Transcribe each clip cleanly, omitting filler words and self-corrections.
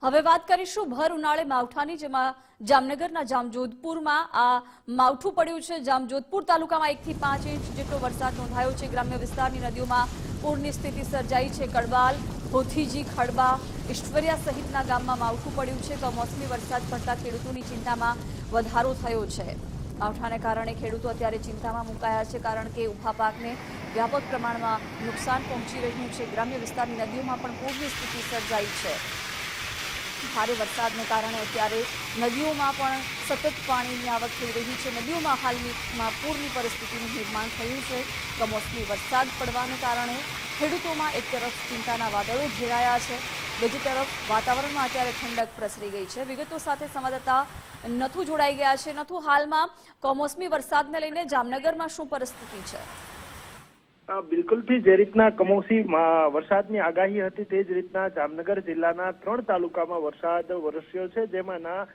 હવે વાત કરીશું ભર ઉનાળે માવઠાની, જેમાં જામનગરના જામજોધપુરમાં આ માવઠું પડ્યું છે। જામજોધપુર તાલુકામાં 1 થી 5 ઇંચ જેટલો વરસાદ નોંધાયો છે। ગ્રામ્ય વિસ્તારની નદીઓમાં પૂરની સ્થિતિ સર્જાઈ છે। કડબાલ, હોથીજી, ખડબા, ઈશ્વરિયા સહિતના ગામમાં માવઠું પડ્યું છે। કમોસમી વરસાદ પડતા ખેડૂતોની ચિંતામાં વધારો થયો છે। માવઠાને કારણે ખેડૂતો અત્યારે ચિંતામાં મુકાયા છે, કારણ કે ઊભા પાકને વ્યાપક પ્રમાણમાં નુકસાન પહોંચી રહ્યું છે। ગ્રામ્ય વિસ્તારની નદીઓમાં પણ પૂરની સ્થિતિ સર્જાઈ છે। ભારે વરસાદને કારણે અત્યારે નદીઓમાં પણ સતત પાણીની આવક થઈ રહી છે। નદીઓમાં હાલમાં પૂરની પરિસ્થિતિનું નિર્માણ થયું છે। કમોસમી વરસાદ પડવાને કારણે ખેડૂતોમાં એક તરફ ચિંતાના વાદળો ઘેરાયા છે, બીજી તરફ વાતાવરણમાં અત્યારે ઠંડક પ્રસરી ગઈ છે। વિગતો સાથે સંવાદદાતા નથુ જોડાઈ ગયા છે। નથુ, હાલમાં કમોસમી વરસાદને લઈને જામનગરમાં શું પરિસ્થિતિ છે? બિલકુલથી જે રીતના કમોસમી વરસાદની આગાહી હતી તે જ રીતના જામનગર જિલ્લાના 3 તાલુકામાં વરસાદ વરસ્યો છે, જેમાંના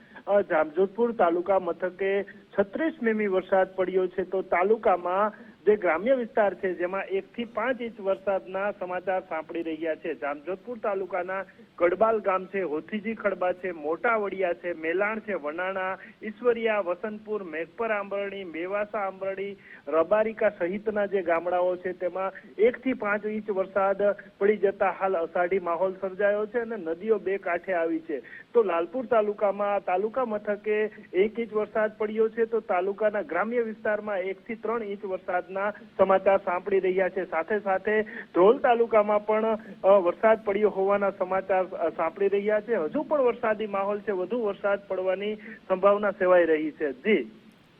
જામજોધપુર તાલુકા મથકે 36 મીમી વરસાદ પડ્યો છે। તો તાલુકામાં જે ગ્રામ્ય વિસ્તાર છે જેમાં 1 થી 5 ઇંચ વરસાદના સમાચાર સાંપડી રહ્યા છે। જામજોધપુર તાલુકાના કડબાલ ગામ છે, હોથીજી ખડબા છે, મોટા વડિયા છે, મેલાણ છે, વનાણા, ઈશ્વરિયા, વસંતપુર, મેઘપર આંબરણી, મેવાસા આંબરણી, રબારિકા સહિતના જે ગામડાઓ છે તેમાં 1 થી 5 ઇંચ વરસાદ પડી જતા હાલ અષાઢી માહોલ સર્જાયો છે અને નદીઓ બે કાંઠે આવી છે। તો લાલપુર તાલુકામાં તાલુકા મથકે 1 ઇંચ વરસાદ પડ્યો છે, તો તાલુકાના ગ્રામ્ય વિસ્તારમાં 1 થી 3 ઇંચ વરસાદના સમાચાર સાંપડી રહ્યા છે। સાથે સાથે ધ્રોલ તાલુકામાં પણ વરસાદ પડ્યો હોવાના સમાચાર સાંપડી રહ્યા છે। હજુ પણ વરસાદી માહોલ છે, વધુ વરસાદ પડવાની સંભાવના સેવાઈ રહી છે। જી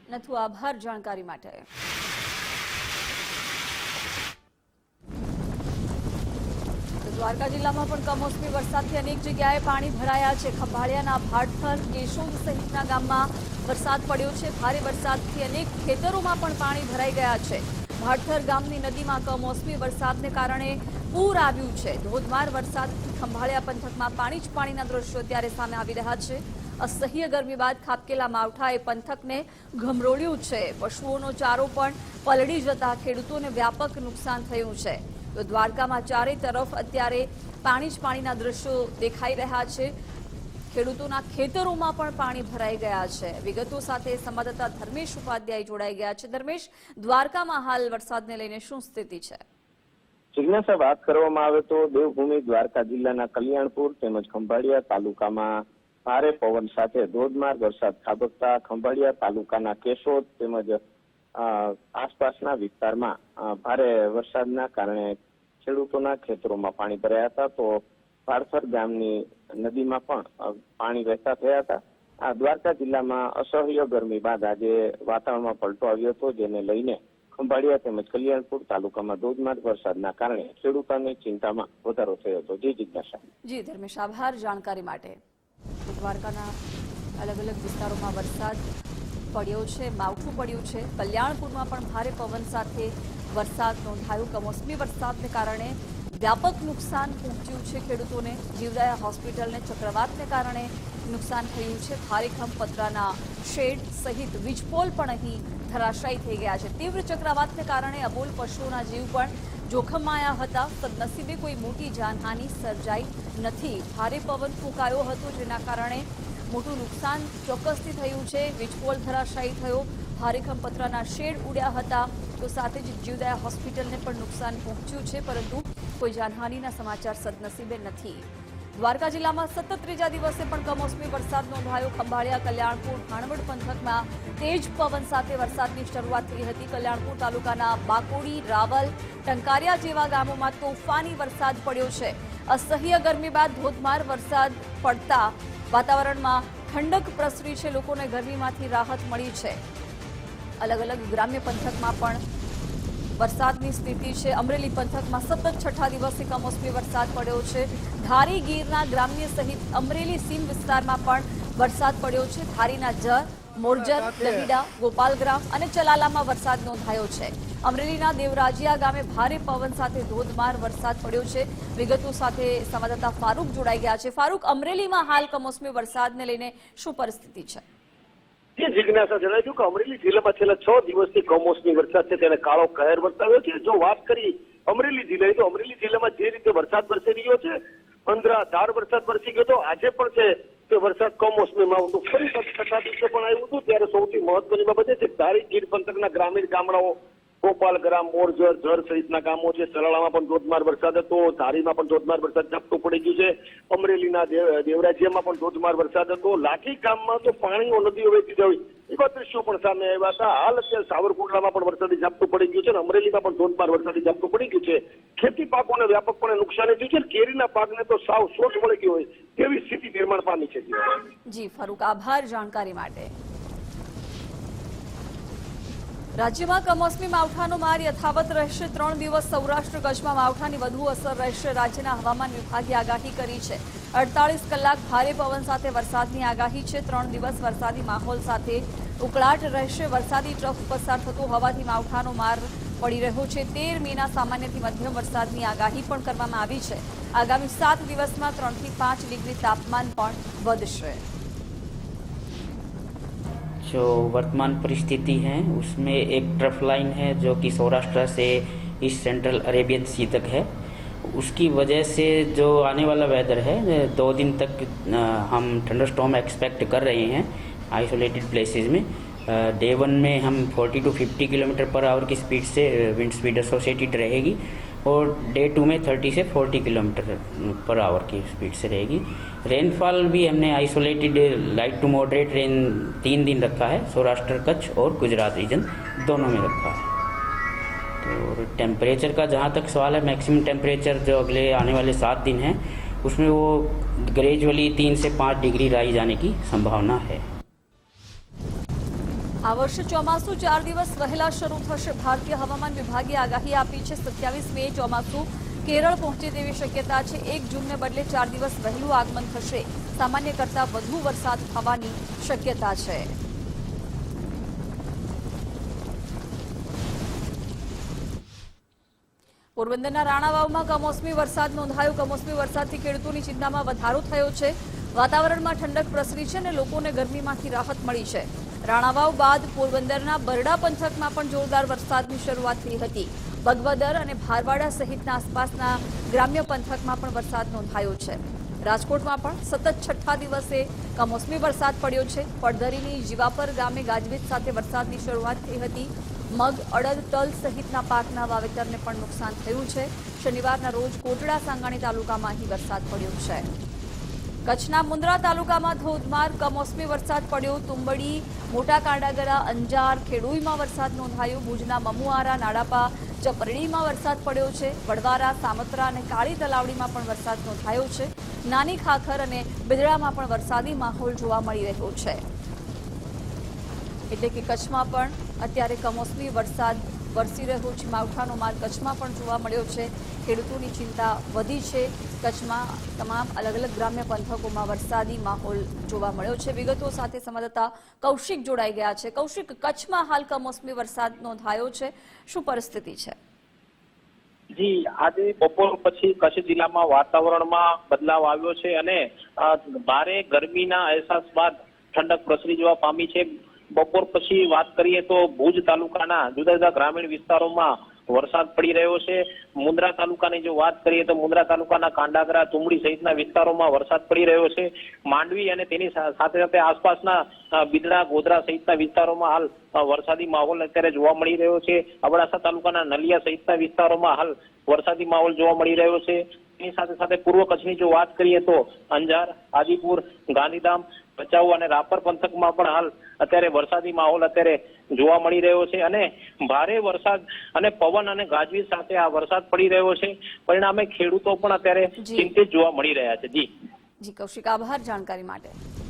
નથુ, આભાર જાણકારી માટે। દ્વારકા જિલ્લામાં પણ કમોસમી વરસાદથી અનેક જગ્યાએ પાણી ભરાયા છે। ખંભાળિયાના ભાટથર, કેશોદ સહિતના ગામમાં વરસાદ પડ્યો છે। ભારે વરસાદથી અનેક ખેતરોમાં પણ પાણી ભરાઈ ગયા છે। ભાટથર ગામની નદીમાં કમોસમી વરસાદને કારણે પૂર આવ્યું છે। ધોધમાર વરસાદથી ખંભાળિયા પંથકમાં પાણી જ પાણીના દ્રશ્યો અત્યારે સામે આવી રહ્યા છે। અસહ્ય ગરમી બાદ ખાબકેલા માવઠાએ પંથકને ઘમરોળ્યું છે। પશુઓનો ચારો પણ પલળી જતા ખેડૂતોને વ્યાપક નુકસાન થયું છે। તો દ્વારકામાં ચારે તરફ અત્યારે પાણી જ પાણીના દ્રશ્યો દેખાઈ રહ્યા છે। ખેડૂતોના ખેતરોમાં પણ પાણી ભરાઈ ગયા છે। વિગતો સાથે સંવાદદાતા ધર્મેશ ઉપાધ્યાય જોડાઈ ગયા છે। ધર્મેશ, દ્વારકામાં હાલ વરસાદને લઈને શું સ્થિતિ છે? જિજ્ઞાસા, વાત કરવામાં આવે તો દેવભૂમિ દ્વારકા જિલ્લાના કલ્યાણપુર તેમજ ખંભાળિયા તાલુકામાં ભારે પવન સાથે ધોધમાર વરસાદ ખાબકતા ખંભાળિયા તાલુકાના કેશોદ તેમજ આસપાસના વિસ્તારમાં ભારે વરસાદના કારણે ખેડૂતોના ખેતરોમાં પાણી ભરાયા હતા। તો ભાડથર ગામની નદીમાં પણ પાણી વહેતા થયા હતા। આ દ્વારકા જિલ્લામાં અસહ્ય ગરમી બાદ આજે વાતાવરણમાં પલટો આવ્યો હતો, જેને લઈને ખંભાળિયા તેમજ કલ્યાણપુર તાલુકામાં ધોધમાર વરસાદના કારણે ખેડૂતોની ચિંતામાં વધારો થયો હતો। જી જિજ્ઞાસા। જી ધર્મેશ, આભાર જાણકારી માટે। દ્વારકાના અલગ અલગ વિસ્તારોમાં વરસાદ પડ્યો છે, માવઠું પડ્યું છે। કલ્યાણપુરમાં પણ ભારે પવન સાથે વરસાદ નોંધાયો। કમોસમી વરસાદને કારણે વ્યાપક નુકસાન પહોંચ્યું છે ખેડૂતોને। જીવદયા હોસ્પિટલને ચક્રવાતને કારણે નુકસાન થયું છે। ખારેખમ, પતરાના શેડ સહિત વીજપોલ પણ અહીં ધરાશાયી થઈ ગયા છે। તીવ્ર ચક્રવાતને કારણે અબોલ પશુઓના જીવ પણ જોખમમાં આવ્યા હતા। સદનસીબે કોઈ મોટી જાનહાનિ સર્જાઈ નથી। ભારે પવન ફૂંકાયો હતો, જેના કારણે મોટું નુકસાન ચોક્કસથી થયું છે। વીજપોલ ધરાશાયી થયો, ભારેખમ પતરાના શેડ ઉડ્યા હતા, તો સાથે જ જીવદયા હોસ્પિટલને પણ નુકસાન પહોંચ્યું છે, પરંતુ કોઈ જાનહાનિના સમાચાર સદનસીબે નથી। દ્વારકા જિલ્લામાં સતત ત્રીજા દિવસે પણ કમોસમી વરસાદ નોંધાયો। ખંભાળિયા, કલ્યાણપુર, ભાણવડ પંથકમાં તેજ પવન સાથે વરસાદની શરૂઆત થઈ હતી। કલ્યાણપુર તાલુકાના બાકોડી, રાવલ, ટંકારિયા જેવા ગામોમાં તોફાની વરસાદ પડ્યો છે। અસહ્ય ગરમી બાદ ધોધમાર વરસાદ પડતા વાતાવરણમાં ઠંડક પ્રસરી છે। લોકોને ગરમીમાંથી રાહત મળી છે। અલગ અલગ ગ્રામ્ય પંથકમાં પણ વરસાદની સ્થિતિ છે। અમરેલી પંથકમાં સતત 6ઠા દિવસે કમોસમી વરસાદ પડ્યો છે। ધારી, ગીરના ગ્રામ્ય સહિત અમરેલી સીમ વિસ્તારમાં પણ વરસાદ પડ્યો છે। ધારીના જર, મોરજર, દહીડા, ગોપાલગ્રામ અને ચલાલામાં વરસાદ નોંધાયો છે। અમરેલીના દેવરાજીયા ગામે ભારે પવન સાથે ધોધમાર વરસાદ પડ્યો છે। વિગતો સાથે સંવાદદાતા ફારૂક જોડાઈ ગયા છે। ફારૂક, અમરેલીમાં હાલ કમોસમી વરસાદને લઈને શું પરિસ્થિતિ છે? જિજ્ઞાસા, જણાવ્યું કે અમરેલી જિલ્લામાં છેલ્લા 6 દિવસથી કમોસમી વરસાદ છે તેને કાળો કહેર વર્તાવ્યો છે। જો વાત કરી અમરેલી જિલ્લાની, તો અમરેલી જિલ્લામાં જે રીતે વરસાદ વરસી રહ્યો છે, અંધરાધાર વરસાદ વરસી ગયો હતો. આજે પણ છે તે વરસાદ કમોસમી માવઠું ફરી છઠ્ઠા દિવસે પણ આવ્યું હતું. ત્યારે સૌથી મહત્વની બાબત એ છે ધારી ગીર પંથકના ગ્રામીણ ગામડાઓ ગોપાલગ્રામ, મોરજર, જર સહિતના ગામો છે. સલાળામાં પણ ધોધમાર વરસાદ હતો. ધારીમાં પણ ધોધમાર વરસાદ ઝાપટું પડી ગયું છે. અમરેલીના દેવરાજીયામાં પણ ધોધમાર વરસાદ હતો. લાઠી ગામમાં તો પાણીઓ નદીઓ વહેતી જવી એવા દ્રશ્યો પણ સામે આવ્યા હતા. હાલ અત્યારે સાવરકુંડલામાં પણ વરસાદી ઝાપટું પડી ગયું છે અને અમરેલીમાં પણ ધોધમાર વરસાદી ઝાપટું પડી ગયું છે. ખેતી પાકોને વ્યાપકપણે નુકસાની થયું છે. કેરીના પાકને તો સાવ શોષ મળી ગયો હોય તેવી સ્થિતિ નિર્માણ પામી છે. જી ફારૂક, આભાર જાણકારી માટે. રાજ્યમાં કમોસમી માવઠાનો માર યથાવત રહેશે. 3 દિવસ સૌરાષ્ટ્ર કચ્છમાં માવઠાની વધુ અસર રહેશે. રાજ્યના હવામાન વિભાગે આગાહી કરી છે. 48 કલાક ભારે પવન સાથે વરસાદની આગાહી છે. 3 દિવસ વરસાદી માહોલ સાથે ઉકળાટ રહેશે. વરસાદી ટ્રફ પસાર થતો હોવાથી માવઠાનો માર પડી રહ્યો છે. 13 મેના સામાન્યથી મધ્યમ વરસાદની આગાહી પણ કરવામાં આવી છે. આગામી 7 દિવસમાં 3 થી 5 ડિગ્રી तापमान પણ વધશે. जो वर्तमान परिस्थिति है उसमें एक ट्रफ लाइन है जो कि सौराष्ट्र से ईस्ट सेंट्रल अरेबियन सी तक है. उसकी वजह से जो आने वाला वेदर है 2 दिन तक हम थंडरस्टॉर्म एक्सपेक्ट कर रहे हैं आइसोलेटेड प्लेसेस में. डे 1 में हम 40 to 50 किलोमीटर पर आवर की स्पीड से विंड स्पीड एसोसिएटेड रहेगी और डे 2 में 30 से 40 किलोमीटर पर आवर की स्पीड से रहेगी. रेनफॉल भी हमने isolated light to moderate rain 3 दिन रखा है. सौराष्ट्र, कच्छ और गुजरात रीजन दोनों में रखा है. तो टेम्परेचर का जहाँ तक सवाल है, मैक्सिमम टेम्परेचर जो अगले आने वाले 7 दिन हैं उसमें वो ग्रेजुअली 3 से 5 डिग्री राई जाने की संभावना है. આ વર્ષે ચોમાસું 4 દિવસ વહેલા શરૂ થશે. ભારતીય હવામાન વિભાગે આગાહી આપી છે. 27 મે ચોમાસું કેરળ પહોંચે તેવી શક્યતા છે. 1 જૂનને બદલે 4 દિવસ વહેલું આગમન થશે. સામાન્ય કરતાં વધુ વરસાદ થવાની શક્યતા છે. પોરબંદરના રાણાવાવમાં કમોસમી વરસાદ નોંધાયો. કમોસમી વરસાદથી ખેડૂતોની ચિંતામાં વધારો થયો છે. વાતાવરણમાં ઠંડક પ્રસરી છે અને લોકોને ગરમીમાંથી રાહત મળી છે. રાણાવાવ બાદ પોરબંદરના બરડા પંથકમાં પણ જોરદાર વરસાદની શરૂઆત થઈ હતી. બગવદર અને ભારવાડા સહિતના આસપાસના ગ્રામ્ય પંથકમાં પણ વરસાદ નોંધાયો છે. રાજકોટમાં પણ સતત 6ઠ્ઠા દિવસે કમોસમી વરસાદ પડ્યો છે. પડધરીની જીવાપર ગામે ગાજવીજ સાથે વરસાદની શરૂઆત થઈ હતી. મગ, અડદ, તલ સહિતના પાકના વાવેતરને પણ નુકસાન થયું છે. શનિવારના રોજ કોટડા સાંગાણી તાલુકામાં અહીં વરસાદ પડ્યો છે. કચ્છના મુન્દ્રા તાલુકામાં ધોધમાર કમોસમી વરસાદ પડ્યો. તુંબડી, મોટા કાંડાગરા, અંજાર, ખેડૂઈમાં વરસાદ નોંધાયો. ભુજના મમુઆરા, નાડાપા, ચપરડીમાં વરસાદ પડ્યો છે. વડવારા, સામત્રા અને કાળી તલાવડીમાં પણ વરસાદ નોંધાયો છે. નાની ખાખર અને બિદડામાં પણ વરસાદી માહોલ જોવા મળી રહ્યો છે. એટલે કે કચ્છમાં પણ અત્યારે કમોસમી વરસાદ વરસી રહ્યો છે. માવઠાનો માર કચ્છમાં પણ જોવા મળ્યો છે. ખેડૂતોની ચિંતા વધી છે. કચ્છમાં તમામ અલગ અલગ ગ્રામ્ય પંથકોમાં વરસાદી માહોલ જોવા મળ્યો છે. વિગતો સાથે સંવાદદાતા કૌશિક જોડાઈ ગયા છે. કૌશિક, કચ્છમાં હાલ કમોસમી વરસાદ નોંધાયો છે, શું પરિસ્થિતિ છે? જી, આજે બપોર પછી કચ્છ જિલ્લામાં વાતાવરણમાં બદલાવ આવ્યો છે અને ભારે ગરમીના અહેસાસ બાદ ઠંડક પ્રસરી જવા પામી છે. બપોર પછી વાત કરીએ તો ભુજ તાલુકાના જુદા જુદા ગ્રામીણ વિસ્તારોમાં વરસાદ પડી રહ્યો છે. મુન્દ્રા તાલુકાની જો વાત કરીએ તો મુન્દ્રા તાલુકાના કાંડાગરા, તુંબડી સહિતના વિસ્તારોમાં વરસાદ પડી રહ્યો છે. માંડવી અને તેની સાથે સાથે આસપાસના બિદડા, ગોધરા સહિતના વિસ્તારોમાં હાલ વરસાદી માહોલ અત્યારે જોવા મળી રહ્યો છે. અબડાસા તાલુકાના નલિયા સહિતના વિસ્તારોમાં હાલ વરસાદી માહોલ જોવા મળી રહ્યો છે. તેની સાથે સાથે પૂર્વ કચ્છની જો વાત કરીએ તો અંજાર, આદિપુર, ગાંધીધામ, ભચાઉ અને રાપર પંથકમાં પણ હાલ અત્યારે વરસાદી માહોલ અત્યારે જોવા મળી રહ્યો છે અને ભારે વરસાદ અને પવન અને ગાજવીજ સાથે આ વરસાદ પડી રહ્યો છે. પરિણામે ખેડૂતો પણ અત્યારે ચિંતિત જોવા મળી રહ્યા છે. જી કૌશિક, આભાર જાણકારી માટે.